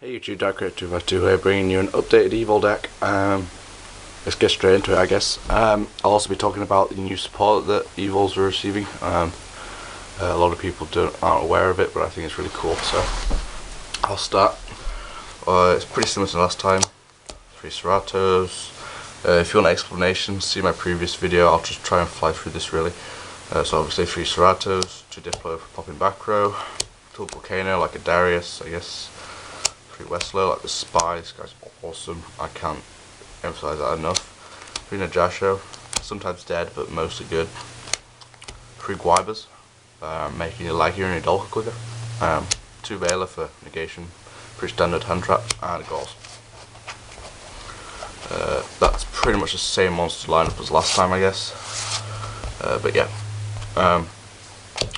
Hey YouTube, Dark2 here, bringing you an updated Evil deck. Let's get straight into it, I guess. I'll also be talking about the new support that Evols are receiving. A lot of people aren't aware of it, but I think it's really cool. So I'll start. It's pretty similar to last time. 3 Ceratos. If you want an explanation, see my previous video. I'll just try and fly through this really. So obviously 3 Ceratos, 2 Diplo for popping back row, 2 Volcano like a Darius, I guess. 3 Westlow, like the Spy. This guy's awesome. I can't emphasize that enough. 3 Yugioh, sometimes dead but mostly good. 3 Guibas, making your Lagia and your Dolka quicker. 2 Vela for negation, pretty standard hand trap, and a Gauss. That's pretty much the same monster lineup as last time, I guess. But yeah.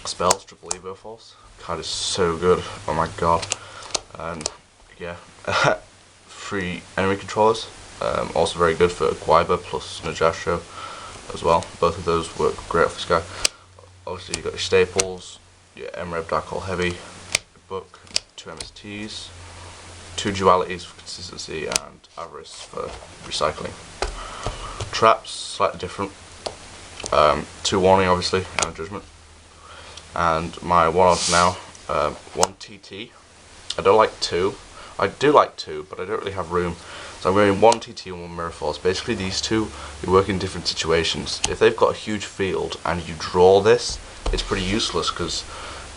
Spells, triple Evo Force. Card is so good. Oh my god. And yeah, 3 enemy controllers, also very good for Guiba plus Yugioh as well. Both of those work great off this guy. Obviously you've got your staples, your MREB Dark Hole Heavy, your book, 2 MSTs, 2 dualities for consistency, and Avarice for recycling. Traps, slightly different. 2 warning obviously, and a judgment. And my one-off now, 1 TT. I don't like 2. I do like 2, but I don't really have room. So I'm going 1 TT and 1 Mirror Force. Basically these two, you work in different situations. If they've got a huge field and you draw this, it's pretty useless because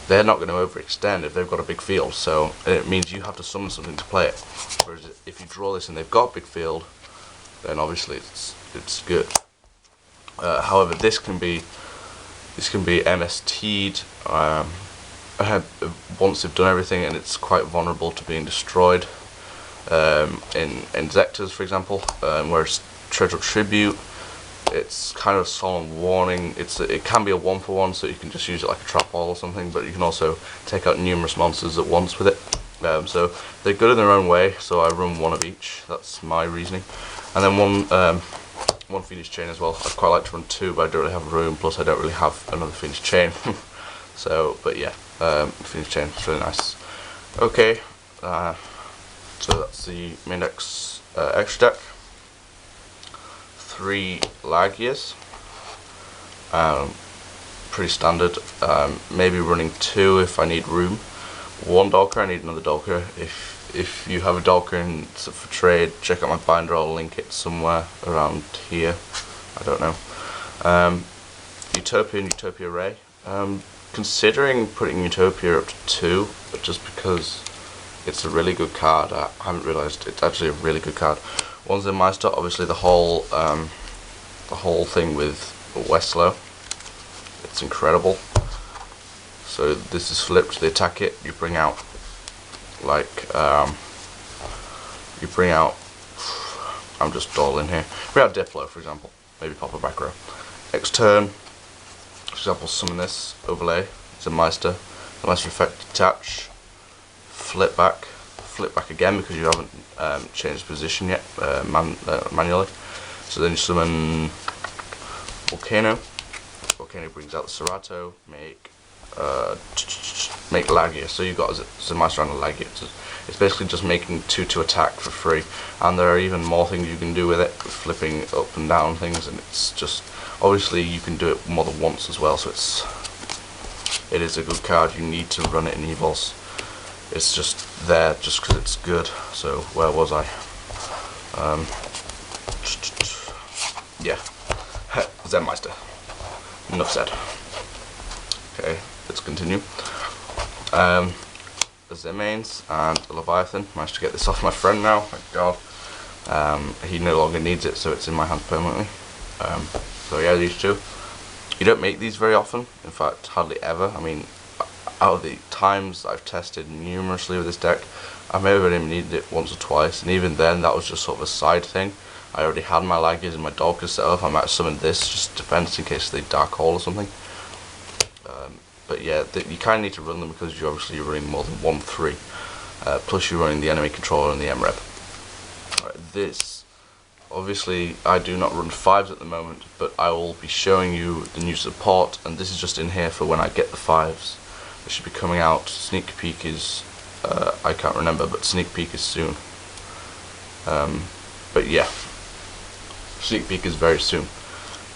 they're not going to overextend if they've got a big field. So it means you have to summon something to play it. Whereas if you draw this and they've got a big field, then obviously it's good. However, this can be MST'd. Once they've done everything, and it's quite vulnerable to being destroyed. In Zectors, for example, whereas Treasure Tribute, it's kind of a solemn warning. It can be a 1-for-1, so you can just use it like a trap ball or something, but you can also take out numerous monsters at once with it. So they're good in their own way, so I run 1 of each. That's my reasoning. And then one Phoenix Chain as well. I'd quite like to run 2, but I don't really have room, plus I don't really have another Phoenix Chain. So, but yeah, Phoenix Chain is really nice. Okay, so that's the main deck's extra deck. 3 Lagias, pretty standard. Maybe running 2 if I need room. 1 Dolka, I need another Dolka. If you have a Dolka and it's up for trade, check out my binder. I'll link it somewhere around here. I don't know. Utopia and Utopia Ray. Considering putting Utopia up to 2, but just because it's a really good card, I haven't realised it's actually a really good card. 1's in Meister, obviously the whole thing with Westlow, it's incredible. So this is flipped, they attack it, you bring out like I'm just dawdling here. Bring out Diplo, for example, maybe pop a back row. Next turn, for example, summon this overlay. It's a Meister. The Meister effect, detach, flip back again because you haven't changed position yet manually. So then you summon Volcano. Volcano brings out the Cerato. Make Lagia. So you got a Meister and a Lagia. It's basically just making 2 to attack for free, and there are even more things you can do with it, flipping up and down things, and it's just. Obviously you can do it more than once as well, so it is a good card. You need to run it in Evols. It's just there just because it's good. So where was I? Yeah, Zenmeister. Enough said. Okay, let's continue. The Zemains and the Leviathan. Managed to get this off my friend now, thank god. He no longer needs it, so it's in my hand permanently. So yeah, these 2. You don't make these very often, in fact hardly ever. I mean, out of the times I've tested numerously with this deck, I've maybe only needed it once or twice, and even then that was just sort of a side thing. I already had my Lagias and my Dolkas set up. I might summon this just defense in case they Dark Hole or something. But yeah, you kind of need to run them because you're obviously running more than 1-3. Plus you're running the enemy controller and the MREB. Right, this. Obviously I do not run 5s at the moment, but I will be showing you the new support, and this is just in here for when I get the 5s. It should be coming out. Sneak peek is I can't remember, but sneak peek is soon. But yeah, sneak peek is very soon.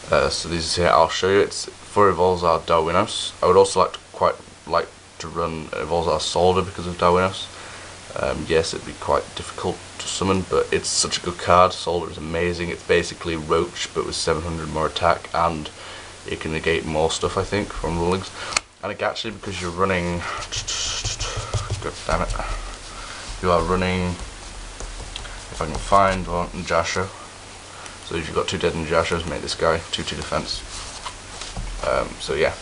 So this is here. I'll show you. It's for evolsaur Darwinos. I would also quite like to run evolsaur Solder because of Darwinos. Yes, it'd be quite difficult to summon, but it's such a good card. Solder is amazing. It's basically Roach, but with 700 more attack, and it can negate more stuff, I think, from rulings. And actually, because you're running, god damn it, you are running, if I can find one, Yugioh. So if you've got 2 dead Yugios, make this guy 2/2 defense. So yeah,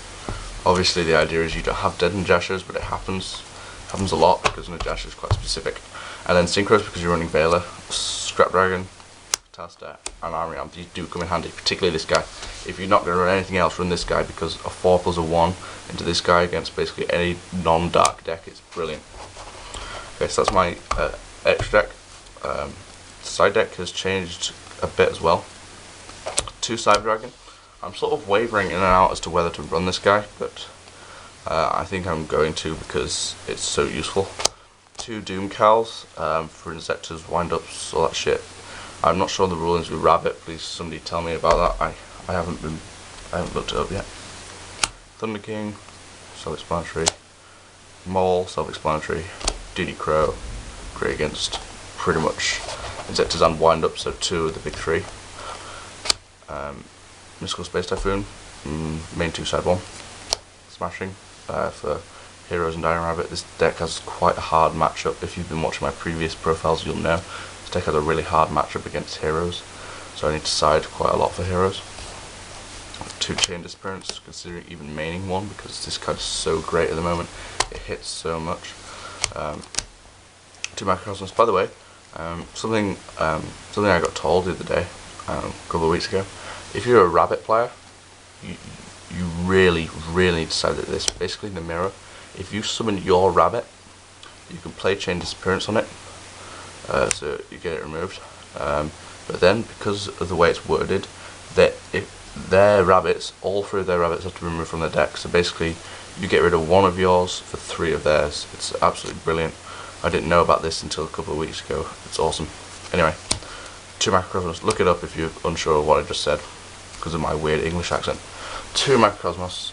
obviously the idea is you don't have dead Yugios, but it happens a lot because Yugioh is quite specific. And then synchros because you're running Veiler, Scrap Dragon, Taster, and Army Arm. These do come in handy, particularly this guy. If you're not going to run anything else, run this guy, because a 4+1 into this guy against basically any non-dark deck is brilliant. Okay, so that's my extra deck. Side deck has changed a bit as well. 2 Cyber Dragon. I'm sort of wavering in and out as to whether to run this guy, but I think I'm going to because it's so useful. 2 Doom Cows for Insectors, Wind-Ups, all that shit. I'm not sure on the rulings with Rabbit. Please somebody tell me about that. I haven't looked it up yet. Thunder King, self-explanatory. Mole, self-explanatory. Duty Crow, great against pretty much Insectors and Wind-Up, so 2 of the big 3. Mystical Space Typhoon, main 2, side 1. Smashing for Heroes and Dying Rabbit. This deck has quite a hard matchup. If you've been watching my previous profiles, you'll know. This deck has a really hard matchup against Heroes, so I need to side quite a lot for Heroes. 2 Chain Disappearance, considering even maining 1, because this card is so great at the moment. It hits so much. 2 Macrocosmos. By the way, something I got told the other day, a couple of weeks ago. If you're a Rabbit player, you really need to side at this. Basically, in the mirror, if you summon your Rabbit, you can play Chain Disappearance on it, so you get it removed. But then, because of the way it's worded, that if their rabbits, all 3 of their rabbits have to be removed from their deck. So basically, you get rid of 1 of yours for 3 of theirs. It's absolutely brilliant. I didn't know about this until a couple of weeks ago. It's awesome. Anyway, 2 Macrocosmos. Look it up if you're unsure of what I just said, because of my weird English accent. 2 Macrocosmos,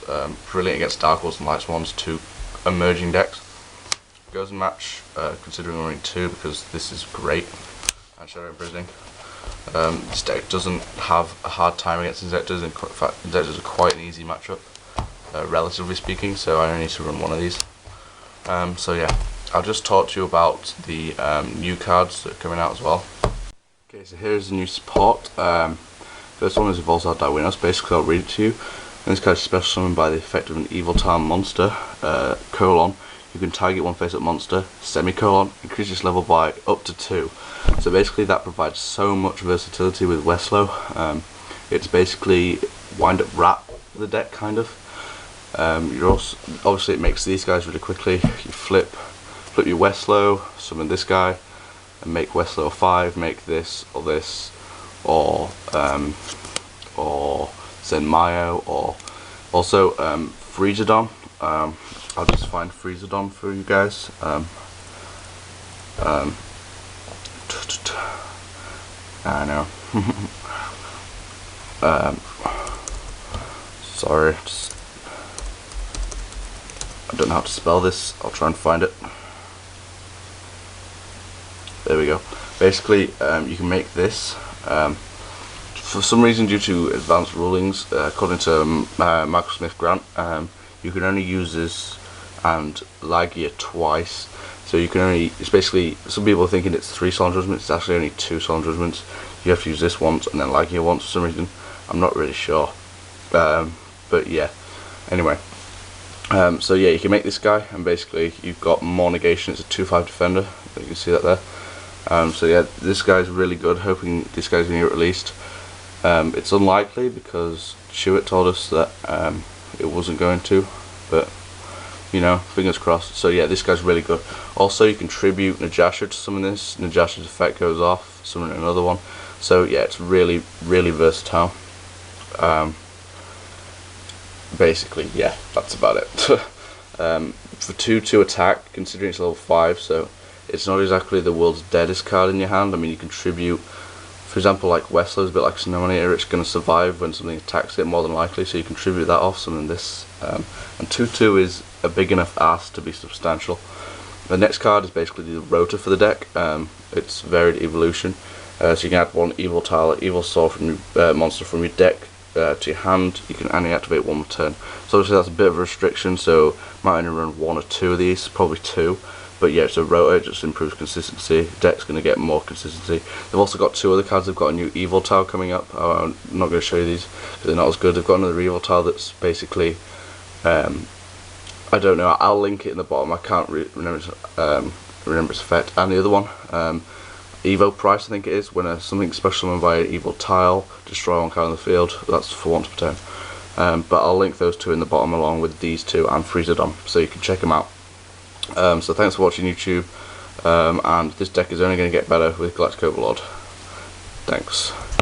brilliant against Dark Wolves and Light Swans, 2 emerging decks. Goes and match, considering only 2, because this is great. And Shadow Imprisoning. This deck doesn't have a hard time against Insectors. In fact, Insectors are quite an easy matchup, relatively speaking, so I only need to run 1 of these. So yeah, I'll just talk to you about the new cards that are coming out as well. Okay, so here's the new support. First one is evolsaur Darwinos. Basically, I'll read it to you. And this card is special summoned by the effect of an evoltile monster, colon. You can target 1 face-up monster, semicolon, increase its level by up to 2. So basically that provides so much versatility with Westlow. It's basically wind-up wrap the deck, kind of. You're also, obviously it makes these guys really quickly. You flip your Westlow, summon this guy, and make Westlow 5, make this, or Zenmayo, or also Freezerdon. I'll just find Freezerdon for you guys. I know. Sorry, I don't know how to spell this. I'll try and find it. There we go. Basically, you can make this. For some reason, due to advanced rulings, according to Michael Smith Grant, you can only use this and Lagia twice. So you can only, it's basically, some people are thinking it's 3 Solemn Judgments, it's actually only 2 Solemn Judgments. You have to use this once and then Lagia once for some reason. I'm not really sure. But yeah, anyway. So yeah, you can make this guy, and basically you've got more negation. It's a 2/5 defender, you can see that there. So yeah, this guy's really good, hoping this guy's going to get released. It's unlikely because Chewett told us that it wasn't going to, but you know, fingers crossed. So yeah, this guy's really good. Also, you can tribute Yugioh to summon this. Yugiough's effect goes off, summon another one. So yeah, it's really versatile. Basically, yeah, that's about it. For 2/2 attack, considering it's level 5, so it's not exactly the world's deadest card in your hand. I mean, you contribute, for example, like Wessler's a bit like Snowmanator, it's going to survive when something attacks it more than likely, so you contribute that off something this. And 2/2 is a big enough ass to be substantial. The next card is basically the rotor for the deck. It's varied evolution, so you can add one evoltile or evolsaur from your, monster from your deck to your hand. You can only activate one per turn. So obviously that's a bit of a restriction, so might only run 1 or 2 of these, probably 2. But yeah, it's a rotor, it just improves consistency. Deck's going to get more consistency. They've also got 2 other cards. They've got a new evoltile coming up. I'm not going to show you these because they're not as good. They've got another evoltile that's basically, I don't know, I'll link it in the bottom. I can't remember its effect. And the other one, Evo price, I think it is, when something special via evoltile, destroy 1 card on the field. That's for once per turn. But I'll link those 2 in the bottom along with these 2 and Freezerdom, so you can check them out. So thanks for watching YouTube, and this deck is only going to get better with Galactic Overlord. Thanks.